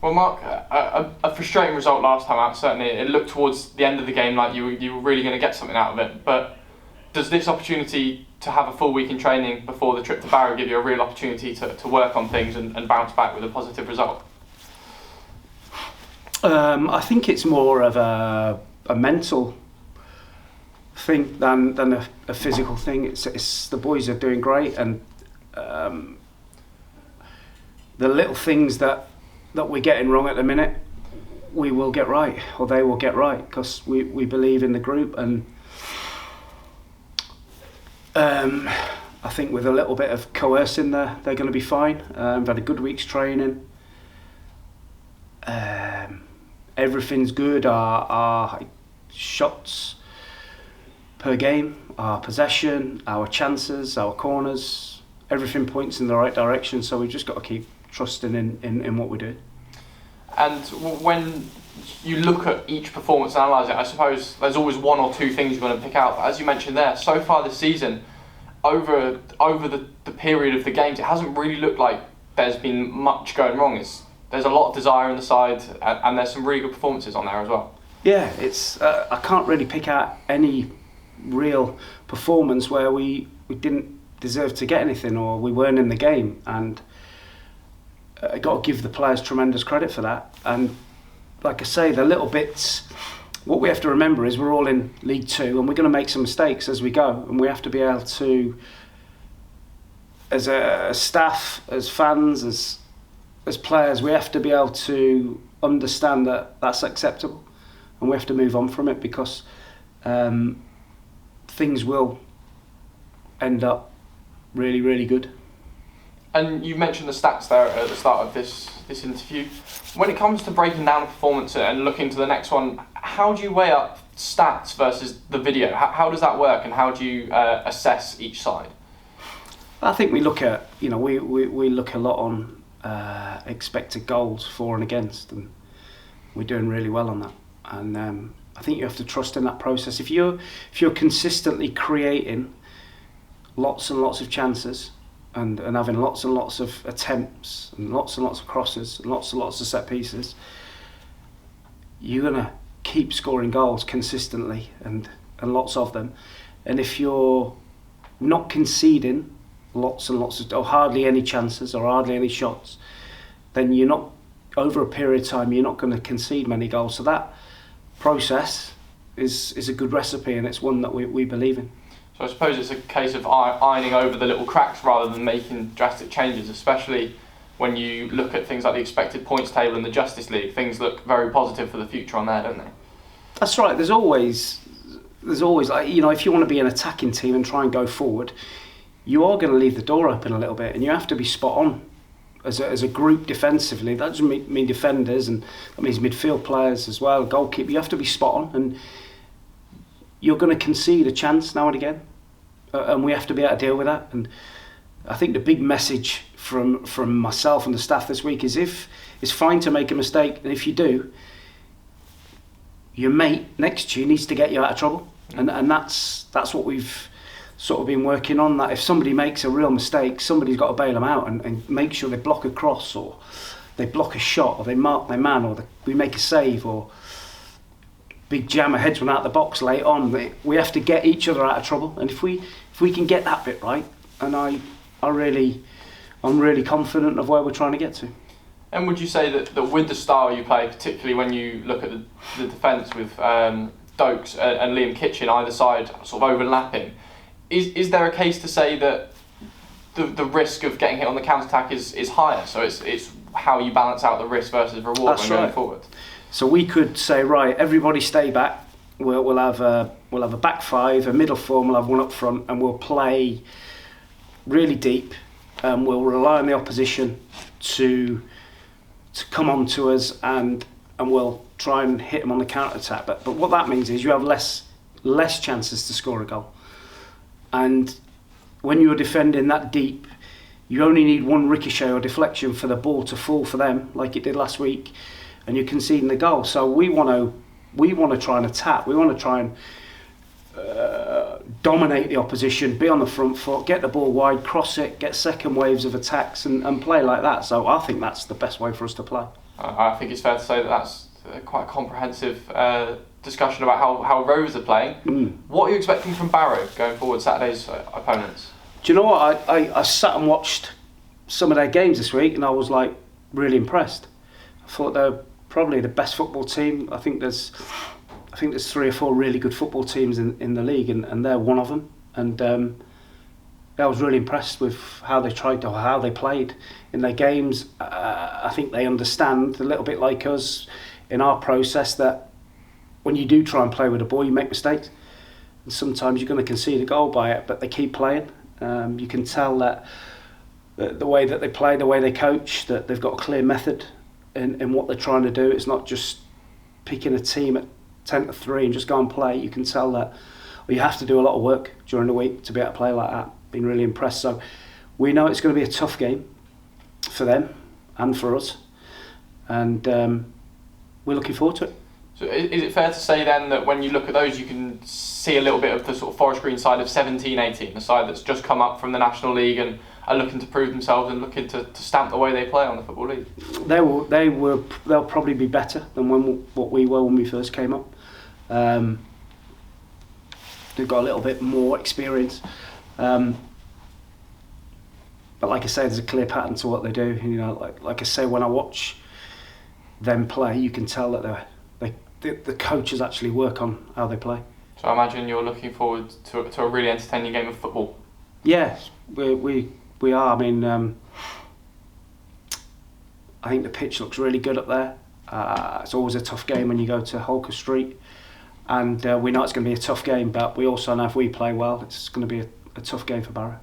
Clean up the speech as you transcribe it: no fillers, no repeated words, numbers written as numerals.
Well, Mark, a frustrating result last time out. Certainly, it looked towards the end of the game like you were really going to get something out of it. But does this opportunity to have a full week in training before the trip to Barrow give you a real opportunity to work on things and bounce back with a positive result? I think it's more of a mental thing than a physical thing. It's the boys are doing great, and the little things that we're getting wrong at the minute, we will get right, or they will get right, because we believe in the group. And I think with a little bit of coercing there, they're going to be fine. We've had a good week's training. Everything's good. Our shots per game, our possession, our chances, our corners, everything points in the right direction. So we've just got to keep trusting in what we do. And when you look at each performance and analyse it, I suppose there's always one or two things you're going to pick out. But as you mentioned there, so far this season, over the period of the games, it hasn't really looked like there's been much going wrong. There's a lot of desire in the side, and there's some really good performances on there as well. Yeah, it's I can't really pick out any real performance where we didn't deserve to get anything or we weren't in the game, and I got to give the players tremendous credit for that. And like I say, the little bits, what we have to remember is we're all in League Two and we're going to make some mistakes as we go, and we have to be able to, as a staff, as fans, as players, we have to be able to understand that that's acceptable, and we have to move on from it, because things will end up really, really good. And you mentioned the stats there at the start of this interview. When it comes to breaking down a performance and looking to the next one, how do you weigh up stats versus the video? How does that work, and how do you assess each side? I think we look at, we look a lot on expected goals for and against, and we're doing really well on that. And I think you have to trust in that process. If you're consistently creating lots and lots of chances, and having lots and lots of attempts and lots of crosses and lots of set pieces, you're going to keep scoring goals consistently and lots of them. And if you're not conceding lots and lots of, or hardly any chances or hardly any shots, then you're not, over a period of time, you're not going to concede many goals. So that process is a good recipe, and it's one that we believe in. So I suppose it's a case of ironing over the little cracks rather than making drastic changes, especially when you look at things like the expected points table in the Justice League. Things look very positive for the future on there, don't they? That's right. There's always like, if you want to be an attacking team and try and go forward, you are going to leave the door open a little bit, and you have to be spot on as a group defensively. That doesn't mean defenders, and that means midfield players as well, goalkeeper. You have to be spot on, and you're going to concede a chance now and again, and we have to be able to deal with that. And I think the big message from myself and the staff this week is, if it's fine to make a mistake, and if you do, your mate next to you needs to get you out of trouble. And that's what we've sort of been working on, that if somebody makes a real mistake, somebody's got to bail them out and make sure they block a cross, or they block a shot, or they mark their man, or we make a save, or big jammer heads one out the box late on. We have to get each other out of trouble, and if we can get that bit right, and I'm really confident of where we're trying to get to. And would you say that with the style you play, particularly when you look at the defence with Dokes and Liam Kitchen either side sort of overlapping, is there a case to say that the risk of getting hit on the counter-attack is higher? So it's how you balance out the risk versus reward when going forward. So we could say, right, everybody stay back. We'll have a back five, a middle four, and we'll have one up front, and we'll play really deep. We'll rely on the opposition to come on to us, and we'll try and hit them on the counter attack. But what that means is you have less chances to score a goal. And when you're defending that deep, you only need one ricochet or deflection for the ball to fall for them, like it did last week, and you're conceding the goal. So we want to try and attack. We want to try and dominate the opposition, be on the front foot, get the ball wide, cross it, get second waves of attacks, and play like that. So I think that's the best way for us to play. I think it's fair to say that that's quite a comprehensive discussion about how Rovers are playing. What are you expecting from Barrow going forward, Saturday's opponents? Do you know what? I sat and watched some of their games this week, and I was like really impressed. I thought they're probably the best football team. I think there's 3 or 4 really good football teams in the league, and they're one of them. And I was really impressed with how they played in their games. I think they understand, a little bit like us in our process, that when you do try and play with a ball, you make mistakes, and sometimes you're going to concede a goal by it, but they keep playing. You can tell that the way that they play, the way they coach, that they've got a clear method in what they're trying to do. It's not just picking a team at 10-3 and just go and play. You can tell that you have to do a lot of work during the week to be able to play like that. Been really impressed. So we know it's going to be a tough game for them and for us, and we're looking forward to it. So is it fair to say then that when you look at those, you can see a little bit of the sort of Forest Green side of 17-18, the side that's just come up from the National League and are looking to prove themselves and looking to stamp the way they play on the Football League? They'll probably be better than what we were when we first came up. They've got a little bit more experience. But like I say, there's a clear pattern to what they do. You know, like I say, when I watch them play, you can tell that the coaches actually work on how they play. So I imagine you're looking forward to a really entertaining game of football. Yeah, we are. I mean, I think the pitch looks really good up there. It's always a tough game when you go to Holker Street, and we know it's going to be a tough game, but we also know if we play well, it's going to be a tough game for Barrow.